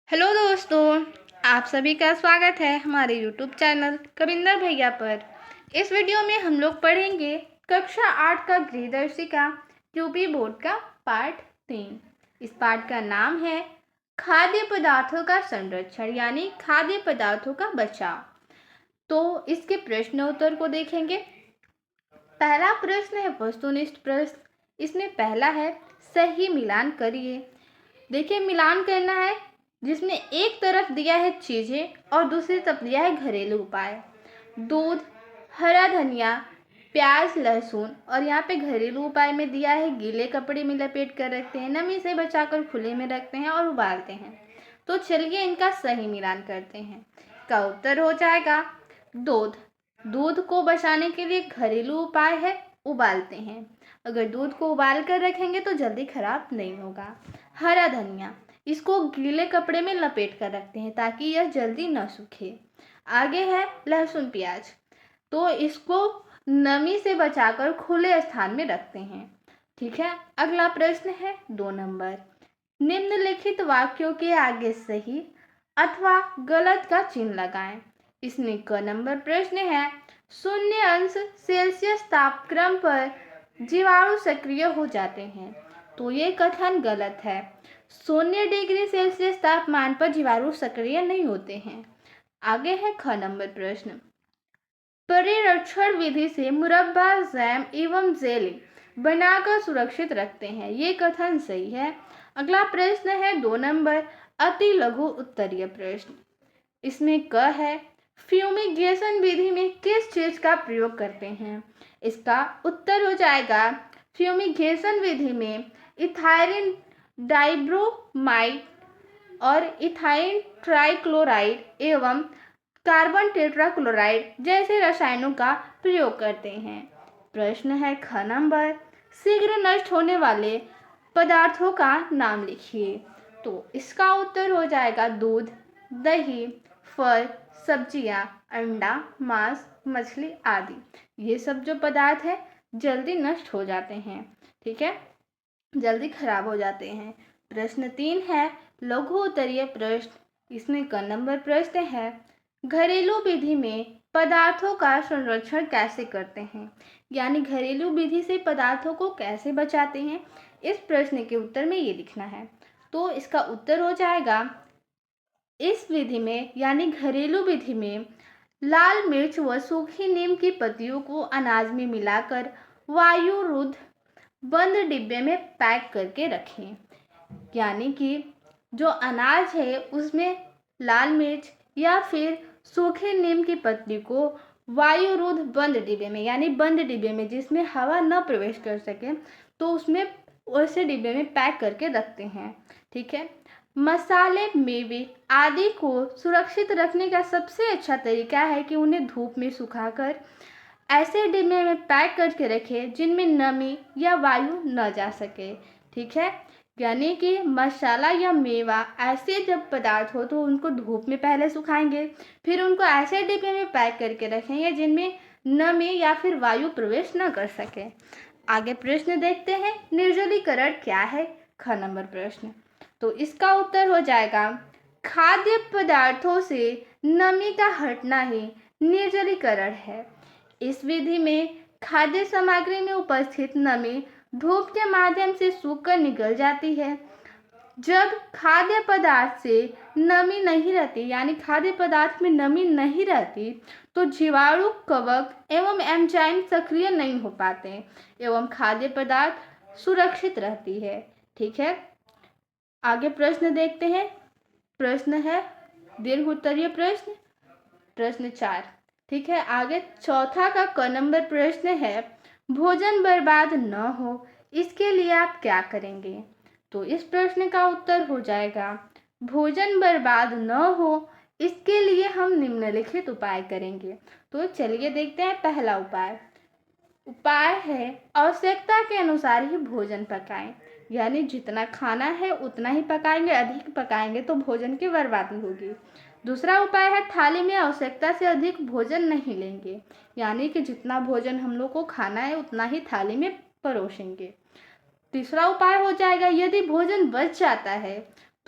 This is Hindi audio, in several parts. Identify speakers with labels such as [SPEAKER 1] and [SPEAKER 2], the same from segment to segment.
[SPEAKER 1] हेलो दोस्तों, आप सभी का स्वागत है हमारे यूट्यूब चैनल कविंदर भैया पर। इस वीडियो में हम लोग पढ़ेंगे कक्षा 8 का गृहदर्शिका यूपी बोर्ड का पाठ 3। इस पाठ का नाम है खाद्य पदार्थों का संरक्षण यानी खाद्य पदार्थों का बचाव। तो इसके प्रश्न उत्तर को देखेंगे। पहला प्रश्न है वस्तुनिष्ठ प्रश्न। इसमें पहला है सही मिलान करिए। देखिए, मिलान करना है जिसमें एक तरफ दिया है चीज़ें और दूसरी तरफ दिया है घरेलू उपाय। दूध, हरा धनिया, प्याज, लहसुन, और यहाँ पे घरेलू उपाय में दिया है गीले कपड़े में लपेट कर रखते हैं, नमी से बचाकर खुले में रखते हैं और उबालते हैं। तो चलिए इनका सही मिलान करते हैं। का उत्तर हो जाएगा दूध। दूध को बचाने के लिए घरेलू उपाय है उबालते हैं। अगर दूध को उबाल कर रखेंगे तो जल्दी खराब नहीं होगा। हरा धनिया, इसको गीले कपड़े में लपेट कर रखते हैं ताकि यह जल्दी न सूखे। आगे है लहसुन प्याज, तो इसको नमी से बचाकर खुले स्थान में रखते हैं। ठीक है। अगला प्रश्न है 2 नंबर। निम्नलिखित वाक्यों के आगे सही अथवा गलत का चिन्ह लगाएं। इसमें क नंबर प्रश्न है 0° तापक्रम पर जीवाणु सक्रिय हो जाते हैं। तो ये कथन गलत है। 0° तापमान पर जीवाणु सक्रिय नहीं होते हैं। आगे है ख नंबर प्रश्न। परिरक्षण विधि से मुरब्बा, जैम एवं जेली बनाकर सुरक्षित रखते हैं। ये कथन सही है। अगला प्रश्न है 2 नंबर अति लघु उत्तरीय प्रश्न। इसमें क है फ्यूमिगेशन विधि में किस चीज का प्रयोग करते हैं। इसका उत्तर हो जाएगा फ्यूमिगेशन विधि में इथाइलिन डाइब्रोमाइड और इथाइल ट्राइक्लोराइड एवं कार्बन टेट्राक्लोराइड जैसे रसायनों का प्रयोग करते हैं। प्रश्न है ख नंबर शीघ्र नष्ट होने वाले पदार्थों का नाम लिखिए। तो इसका उत्तर हो जाएगा दूध, दही, फल, सब्जियां, अंडा, मांस, मछली आदि। ये सब जो पदार्थ है जल्दी नष्ट हो जाते हैं। ठीक है, जल्दी खराब हो जाते हैं। प्रश्न 3 है लघु उत्तरीय प्रश्न। इसमें क नंबर प्रश्न है घरेलू विधि में पदार्थों का संरक्षण कैसे करते हैं, यानी घरेलू विधि से पदार्थों को कैसे बचाते हैं। इस प्रश्न के उत्तर में ये लिखना है। तो इसका उत्तर हो जाएगा इस विधि में यानी घरेलू विधि में लाल मिर्च व सूखी नीम की पत्तियों को अनाज में मिलाकर वायुरुद्ध बंद डिब्बे में पैक करके रखें। यानी कि जो अनाज है उसमें लाल मिर्च या फिर सूखे नीम की पत्ती को वायुरुद्ध बंद डिब्बे में यानी बंद डिब्बे में जिसमें हवा न प्रवेश कर सके, तो उसमें वैसे डिब्बे में पैक करके रखते हैं। ठीक है। मसाले, मेवे आदि को सुरक्षित रखने का सबसे अच्छा तरीका है कि उन्हें धूप में सुखाकर ऐसे डिब्बे में पैक करके रखें जिनमें नमी या वायु न जा सके। ठीक है। यानी कि मसाला या मेवा ऐसे जब पदार्थ हो तो उनको धूप में पहले सुखाएंगे, फिर उनको ऐसे डिब्बे में पैक करके रखेंगे जिनमें नमी या फिर वायु प्रवेश न कर सके। आगे प्रश्न देखते हैं निर्जलीकरण क्या है। ख नंबर प्रश्न। तो इसका उत्तर हो जाएगा खाद्य पदार्थों से नमी का हटना ही निर्जलीकरण है। इस विधि में खाद्य सामग्री में उपस्थित नमी धूप के माध्यम से सूखकर निकल जाती है। जब खाद्य पदार्थ से नमी नहीं रहती यानी खाद्य पदार्थ में नमी नहीं रहती तो जीवाणु, कवक एवं एंजाइम सक्रिय नहीं हो पाते एवं खाद्य पदार्थ सुरक्षित रहती है। ठीक है। आगे प्रश्न देखते हैं। प्रश्न है दीर्घ उत्तरीय प्रश्न, प्रश्न 4। ठीक है। आगे चौथा का क नंबर प्रश्न है भोजन बर्बाद न हो इसके लिए आप क्या करेंगे। तो इस प्रश्न का उत्तर हो जाएगा भोजन बर्बाद न हो इसके लिए हम निम्नलिखित उपाय करेंगे। तो चलिए देखते हैं। पहला उपाय है आवश्यकता के अनुसार ही भोजन पकाएं, यानी जितना खाना है उतना ही पकाएंगे, अधिक पकाएंगे तो भोजन की बर्बादी होगी। दूसरा उपाय है थाली में आवश्यकता से अधिक भोजन नहीं लेंगे, यानी कि जितना भोजन हम लोग को खाना है उतना ही थाली में परोसेंगे। तीसरा उपाय हो जाएगा यदि भोजन बच जाता है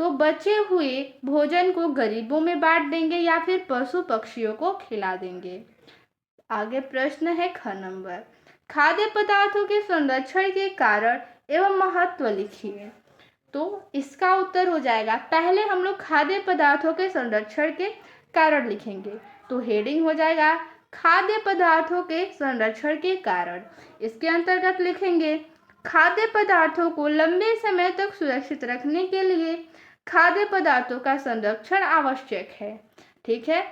[SPEAKER 1] तो बचे हुए भोजन को गरीबों में बांट देंगे या फिर पशु पक्षियों को खिला देंगे। आगे प्रश्न है ख नंबर, खाद्य पदार्थों के संरक्षण के कारण एवं महत्व लिखिए। तो इसका उत्तर हो जाएगा, पहले हम लोग खाद्य पदार्थों के संरक्षण के कारण लिखेंगे। तो हेडिंग हो जाएगा खाद्य पदार्थों के संरक्षण के कारण। इसके अंतर्गत लिखेंगे खाद्य पदार्थों को लंबे समय तक सुरक्षित रखने के लिए खाद्य पदार्थों का संरक्षण आवश्यक है। ठीक है,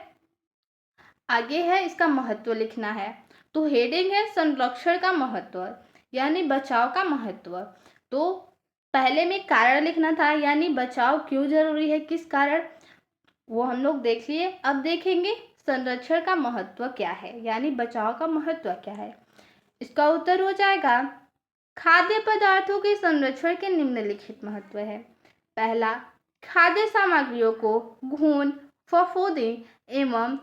[SPEAKER 1] आगे है इसका महत्व लिखना है। तो हेडिंग है संरक्षण का महत्व यानी बचाव का महत्व। तो पहले में कारण लिखना था यानी बचाव क्यों जरूरी है, किस कारण, वो हम लोग देख लिए। अब देखेंगे संरक्षण का महत्व क्या है यानी बचाव का महत्व क्या है। इसका उत्तर हो जाएगा खाद्य पदार्थों के संरक्षण के निम्नलिखित महत्व है। पहला, खाद्य सामग्रियों को घुन, फफूंदी एवं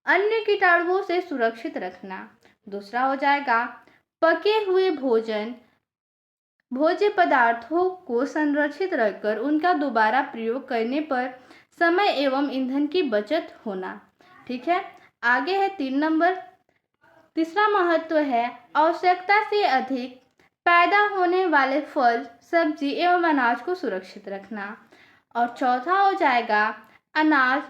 [SPEAKER 1] अन्य कीटाणुओं से सुरक्षित रखना। दूसरा हो जाएगा पके हुए भोज्य पदार्थों को संरक्षित रखकर उनका दोबारा प्रयोग करने पर समय एवं ईंधन की बचत होना। ठीक है, आगे है 3 नंबर, तीसरा महत्व है आवश्यकता से अधिक पैदा होने वाले फल, सब्जी एवं अनाज को सुरक्षित रखना। और चौथा हो जाएगा अनाज,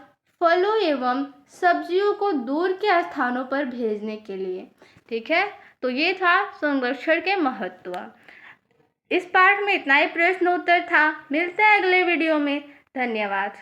[SPEAKER 1] फलों एवं सब्जियों को दूर के स्थानों पर भेजने के लिए। ठीक है, तो ये था संरक्षण के महत्व। इस पाठ में इतना ही प्रश्न उत्तर था। मिलते हैं अगले वीडियो में। धन्यवाद।